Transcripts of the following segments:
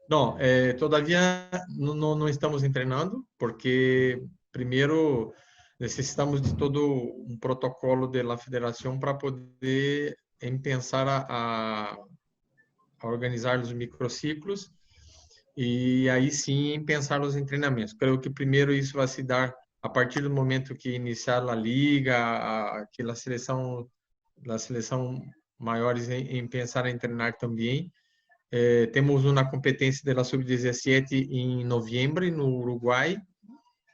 Não, todavia não estamos treinando, porque primeiro necessitamos de todo um protocolo da federação para poder pensar a organizar os microciclos e aí sim pensar nos treinamentos. Creio que primeiro isso vai se dar a partir do momento que iniciar a liga, aquela seleção, a seleção maiores em pensar em treinar também. Temos uma competência da sub-17 em novembro no Uruguai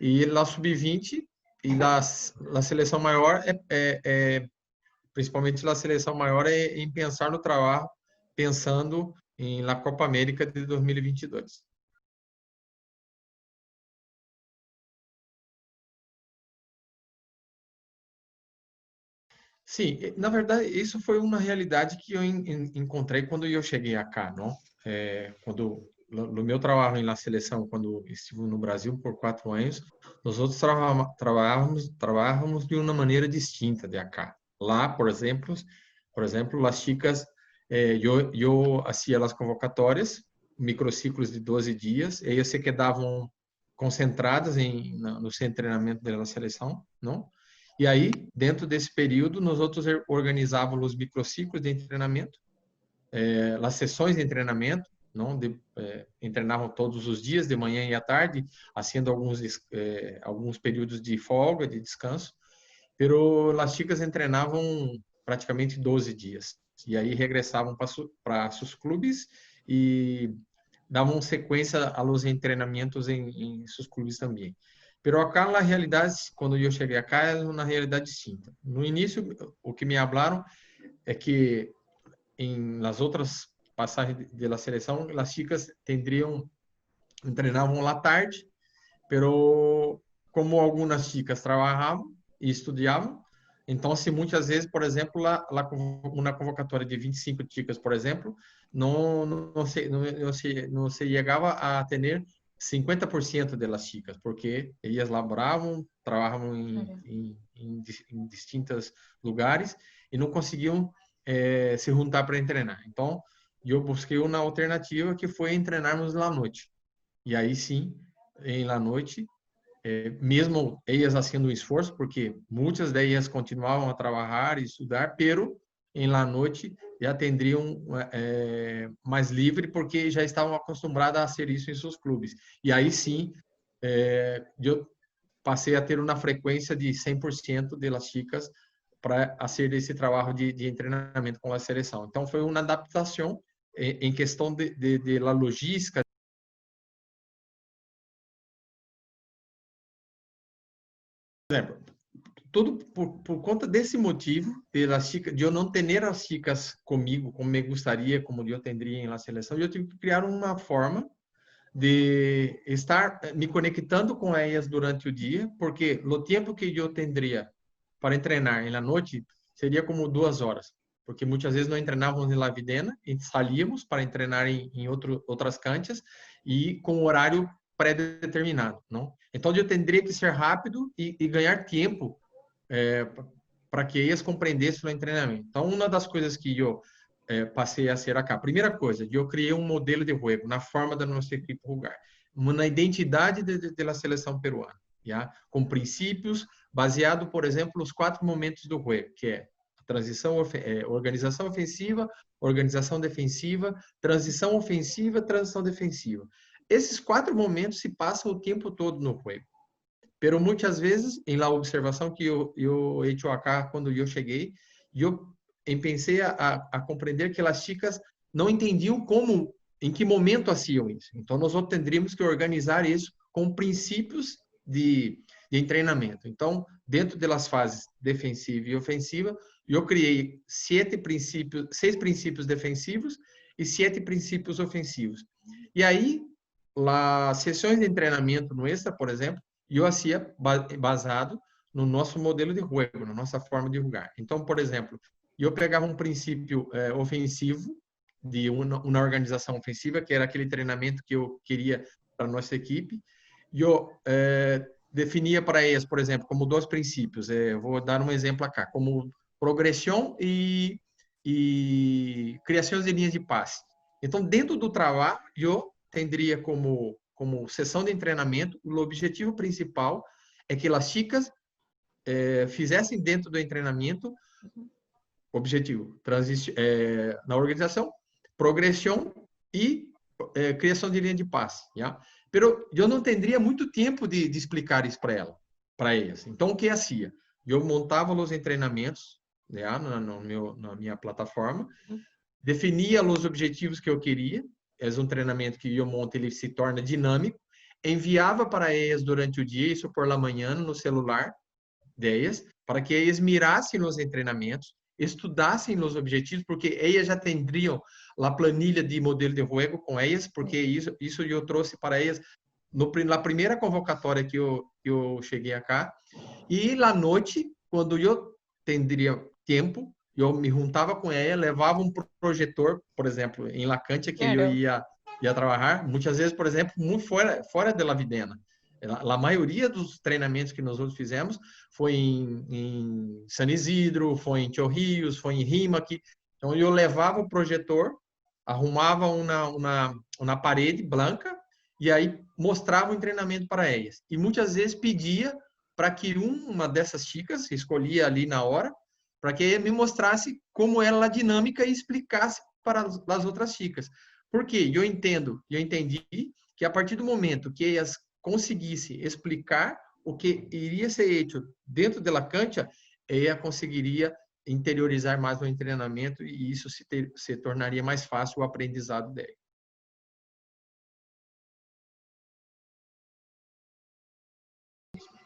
e a sub-20 e a seleção maior principalmente a seleção maior em pensar no trabalho, pensando em la Copa América de 2022. Sim, na verdade, isso foi uma realidade que eu encontrei quando eu cheguei acá, não? Quando no meu trabalho na seleção, quando estive no Brasil por 4 anos, nós outros trabalhávamos de uma maneira distinta de acá. Lá, por exemplo, as chicas, eu fazia as convocatórias, microciclos de 12 dias, e elas se quedavam concentradas no seu treinamento da seleção, não? E aí, dentro desse período, nós outros organizávamos os microciclos de treinamento, as sessões de treinamento, não treinavam todos os dias, de manhã e à tarde, fazendo alguns períodos de folga, de descanso, pero as chicas treinavam praticamente 12 dias. E aí regressavam para seus clubes e davam sequência aos treinamentos em seus clubes também. Pero acá na realidade, quando eu cheguei acá, é uma realidade distinta. No início, o que me falaram é que em las outras passagens da seleção, as chicas treinavam lá tarde, pero como algumas chicas trabalhavam e estudavam, então, se muitas vezes, por exemplo, uma convocatória de 25 chicas, por exemplo, não se chegava a ter 50% das chicas, porque elas laboravam, trabalhavam Claro. em distintos lugares e não conseguiam se juntar para treinar. Então, eu busquei uma alternativa que foi treinarmos lá à noite. E aí sim, em la noite, mesmo elas fazendo um esforço, porque muitas delas continuavam a trabalhar e estudar, pero em la noite já tendriam mais livre, porque já estavam acostumadas a fazer isso em seus clubes. E aí sim, eu passei a ter uma frequência de 100% das chicas para fazer esse trabalho de treinamento com a seleção. Então, foi uma adaptação em questão de la logística, tudo por conta desse motivo, de eu não ter as chicas comigo como me gostaria, como eu teria na seleção, eu tive que criar uma forma de estar me conectando com elas durante o dia, porque o tempo que eu teria para treinar na noite seria como 2 horas, porque muitas vezes nós treinávamos em La Videna e salíamos para treinar em outras canchas e com horário pré-determinado, não? Então eu teria que ser rápido e ganhar tempo para que eles compreendessem o treinamento. Então, uma das coisas que eu passei a ser acá, primeira coisa, eu criei um modelo de jogo na forma da nossa equipe jogar, uma identidade da seleção peruana, já? Com princípios baseado, por exemplo, nos 4 momentos do jogo, que é transição, organização ofensiva, organização defensiva, transição ofensiva, transição defensiva. Esses 4 momentos se passam o tempo todo no jogo. Pero muitas vezes, em la observação que eu hecho acá quando eu cheguei, eu pensei a compreender que as chicas não entendiam como, em que momento faziam isso. Então, nós teríamos que organizar isso com princípios de treinamento. Então, dentro das fases defensiva e ofensiva, eu criei 6 princípios defensivos e 7 princípios ofensivos. E aí, as sessões de treinamento no extra, por exemplo, e eu fazia basado no nosso modelo de jogo, na nossa forma de jogar. Então, por exemplo, eu pegava um princípio ofensivo de uma organização ofensiva, que era aquele treinamento que eu queria para a nossa equipe, e eu definia para eles, por exemplo, como 2 princípios. Vou dar um exemplo aqui, como progressão e criação de linhas de passe. Então, dentro do trabalho, eu tendria como sessão de treinamento, o objetivo principal é que as chicas fizessem dentro do treinamento, objetivo, na organização, progressão e criação de linha de passe. Já? Pero eu não teria muito tempo de explicar isso para elas. Então, o que eu fazia? Eu montava os treinamentos na minha plataforma, definia os objetivos que eu queria, é um treinamento que eu monto, ele se torna dinâmico, enviava para elas durante o dia, isso por la manhã, no celular delas, para que eles mirassem nos treinamentos, estudassem os objetivos, porque elas já teriam a planilha de modelo de jogo com elas, porque isso eu trouxe para elas na primeira convocatória que eu cheguei cá. E na noite, quando eu teria tempo, eu me juntava com ela, levava um projetor, por exemplo, em Lacântia, que eu ia trabalhar, muitas vezes, por exemplo, muito fora da Videna. A maioria dos treinamentos que nós outros fizemos foi em San Isidro, foi em Chorrillos, foi em Rímac. Então, eu levava o projetor, arrumava uma parede branca e aí mostrava o treinamento para elas. E muitas vezes pedia para que uma dessas chicas, escolhia ali na hora, para que me mostrasse como era a dinâmica e explicasse para as outras chicas. Porque eu entendi que a partir do momento que elas conseguissem explicar o que iria ser feito dentro da cancha, ela conseguiria interiorizar mais no treinamento e isso se tornaria mais fácil o aprendizado dela.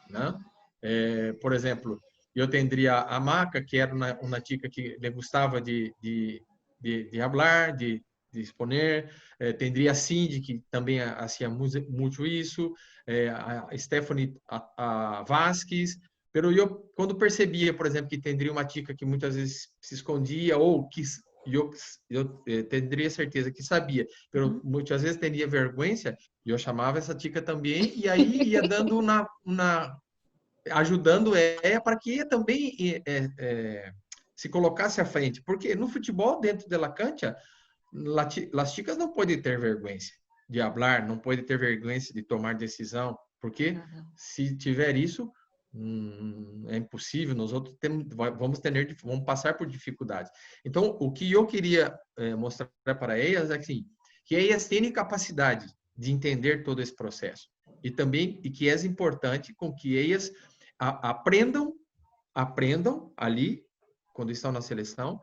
Né? Por exemplo, eu teria a Maca, que era uma chica que gostava de falar, de exponer, teria a Cindy, que também fazia muito isso, a Stephanie a Vasquez, pero eu, quando percebia, por exemplo, que teria uma chica que muitas vezes se escondia, ou que eu teria certeza que sabia, pero muitas vezes teria vergonha, eu chamava essa chica também, e aí ia dando ajudando ela para que também se colocasse à frente. Porque no futebol, dentro da cancha, as chicas não podem ter vergonha de falar, não podem ter vergonha de tomar decisão, porque se tiver isso, é impossível, nós outros vamos passar por dificuldades. Então, o que eu queria mostrar para elas é que elas têm capacidade de entender todo esse processo. E também, e que é importante com que elas aprendam ali, quando estão na seleção.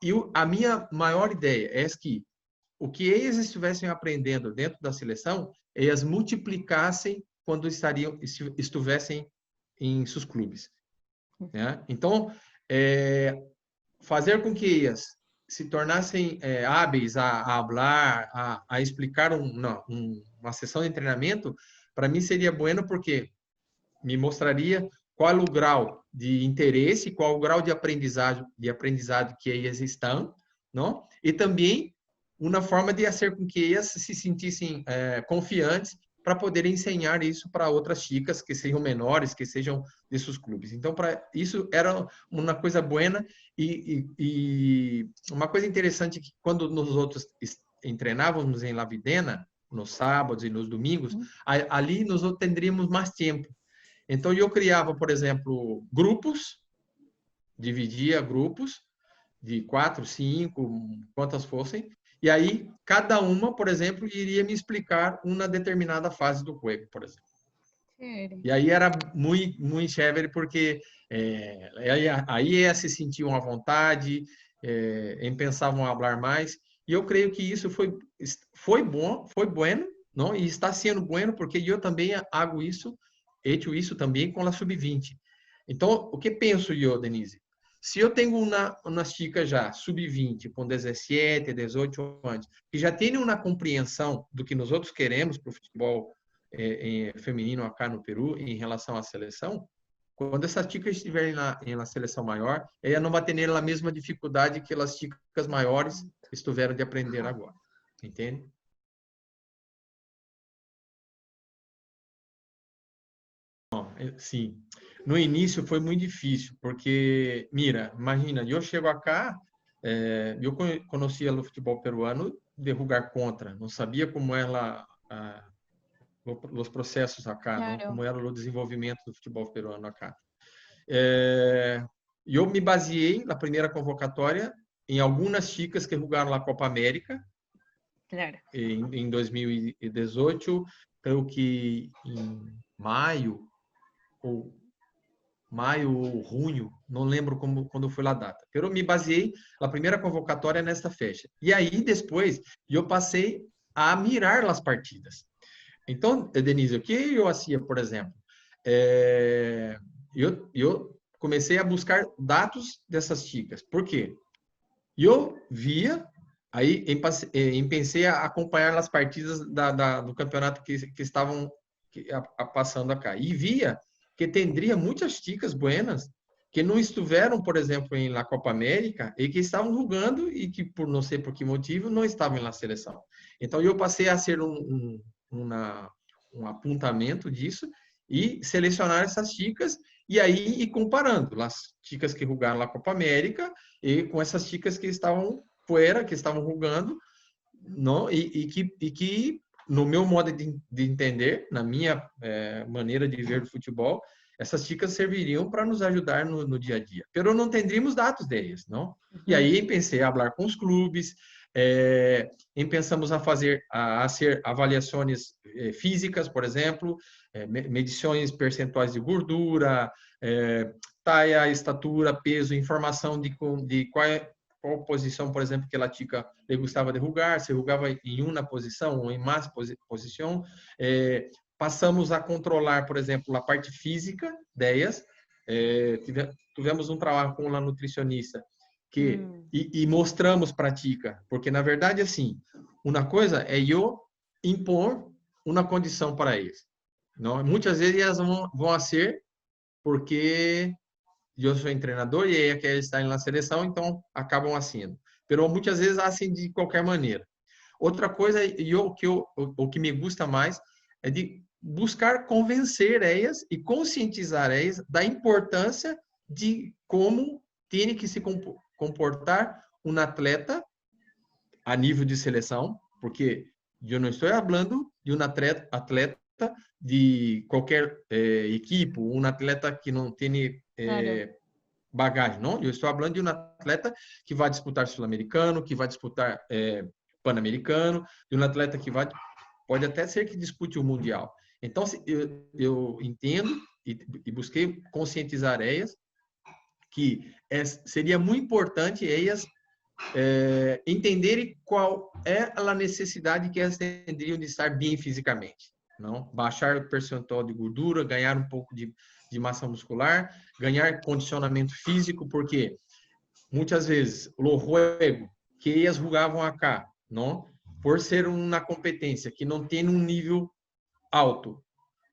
E a minha maior ideia é que o que eles estivessem aprendendo dentro da seleção, elas multiplicassem quando estivessem em seus clubes. Né? Então, fazer com que elas se tornassem hábeis a falar, a explicar uma sessão de treinamento, para mim seria bueno, porque me mostraria qual é o grau de interesse, qual é o grau de aprendizado que eles estão, não? E também uma forma de fazer com que eles se sentissem confiantes para poder ensinar isso para outras chicas que sejam menores, que sejam desses clubes. Então, para isso era uma coisa boa e uma coisa interessante que quando nós outros treinávamos em La Videna, nos sábados e nos domingos, ali nós teríamos mais tempo. Então, eu criava, por exemplo, grupos, dividia grupos de 4, 5, quantas fossem, e aí cada uma, por exemplo, iria me explicar uma determinada fase do jogo, por exemplo. E aí era muito chévere, porque aí se sentiam à vontade, pensavam a falar mais, e eu creio que isso foi bom, foi bueno, não? E está sendo bueno, porque eu também hago isso, hecho isso também com a sub-20. Então, o que penso eu, Denise? Se eu tenho uma chica já sub-20, com 17, 18 anos, que já tem uma compreensão do que nós outros queremos para o futebol feminino acá no Peru em relação à seleção, quando essas chicas estiverem na seleção maior, ela não vai ter a mesma dificuldade que as chicas maiores estiveram de aprender agora. Entende? Sim. No início foi muito difícil, porque, mira, imagina, eu chego acá, eu conhecia o futebol peruano de jogar contra, não sabia como era os processos acá, não, Claro. como era o desenvolvimento do futebol peruano acá. E eu me baseei na primeira convocatória em algumas chicas que jogaram a Copa América Claro. em 2018, creio que em ou maio ou junho, não lembro quando foi a data. Eu me baseei na primeira convocatória nesta festa. E aí, depois, eu passei a mirar as partidas. Então, Denise, o que eu fazia, por exemplo? Eu comecei a buscar dados dessas chicas. Por quê? Eu via, aí pensei a acompanhar as partidas do campeonato que estavam passando acá. E via que tendria muitas chicas buenas que não estiveram, por exemplo, em La Copa América e que estavam jogando e que, por não sei por que motivo, não estavam na seleção. Então, eu passei a ser um apontamento disso e selecionar essas chicas e aí ir comparando as chicas que jogaram na Copa América e com essas chicas que estavam fora, que estavam jogando, não? Que no meu modo de entender, na minha maneira de ver o futebol, essas chicas serviriam para nos ajudar no dia a dia. Pero não tendríamos dados deles, não? E aí pensei a falar com os clubes, pensamos a fazer avaliações físicas, por exemplo, medições percentuais de gordura, taia, estatura, peso, informação de qual posição, por exemplo, que a chica le gostava de jogar, se jogava em uma posição ou em mais posição. Passamos a controlar, por exemplo, a parte física delas. Tivemos um trabalho com uma nutricionista e mostramos para a chica, porque na verdade assim, uma coisa é eu impor uma condição para eles. Não? Muitas vezes elas vão ser porque eu sou treinador e ela quer estar na seleção, então acabam assim. Mas muitas vezes assim de qualquer maneira. Outra coisa, o que me gusta mais é de buscar convencer elas e conscientizar elas da importância de como tem que se comportar um atleta a nível de seleção, porque eu não estou falando de um atleta de qualquer equipe, um atleta que não tem Claro. bagagem, não? Eu estou falando de um atleta que vai disputar sul-americano, que vai disputar pan-americano, de um atleta que pode até ser que dispute o mundial. Então, eu entendo e busquei conscientizar elas que seria muito importante elas entenderem qual é a necessidade que elas teriam de estar bem fisicamente. Não? Baixar o percentual de gordura, ganhar um pouco de massa muscular, ganhar condicionamento físico, porque muitas vezes o juego que elas jogavam acá, não? Por ser uma competência que não tem um nível alto,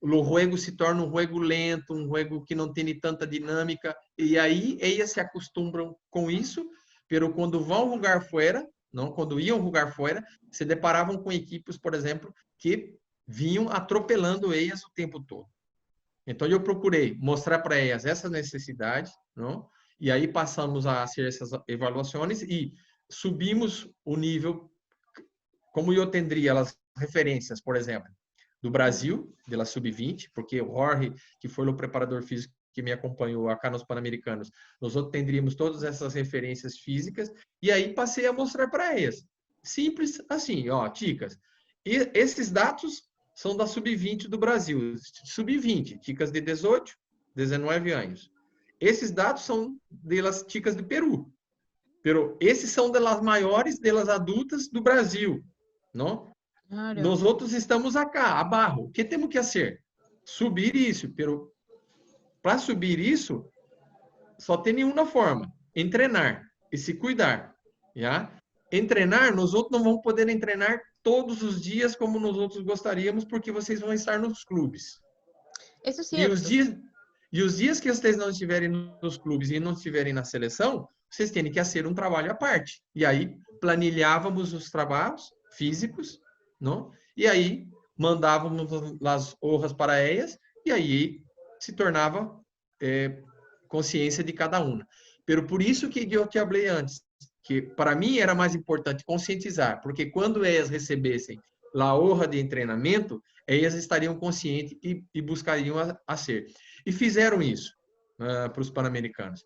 o juego se torna um juego lento, um juego que não tem tanta dinâmica, e aí elas se acostumam com isso, pero quando vão jogar fora, não, quando iam jogar fora, se deparavam com equipes, por exemplo, que vinham atropelando elas o tempo todo. Então eu procurei mostrar para elas essa necessidade, não? E aí passamos a fazer essas avaliações e subimos o nível, como eu teria as referências, por exemplo, do Brasil, de la Sub-20, porque o Jorge, que foi o preparador físico que me acompanhou acá nos Pan-Americanos, nós outros teríamos todas essas referências físicas, e aí passei a mostrar para eles. Simples assim, ó, chicas, e esses dados são da Sub-20 do Brasil, Sub-20, chicas de 18, 19 anos. Esses dados são das chicas de Peru, pero esses são das maiores, das adultas do Brasil, não? Claro. Nós outros estamos acá, abaixo. O que temos que fazer? Subir isso. Pero para subir isso, só tem uma forma: treinar e se cuidar. Já? Treinar, nós outros não vamos poder treinar todos os dias como nós outros gostaríamos, porque vocês vão estar nos clubes. Eso es E cierto. os dias que vocês não estiverem nos clubes e não estiverem na seleção, vocês têm que fazer um trabalho à parte. E aí planilhávamos os trabalhos físicos, não? E aí mandávamos as honras para elas e aí se tornava consciência de cada uma. Pero por isso que eu te falei antes, que para mim era mais importante conscientizar, porque quando eles recebessem a honra de treinamento, eles estariam conscientes e buscariam a ser. E fizeram isso para os pan-americanos.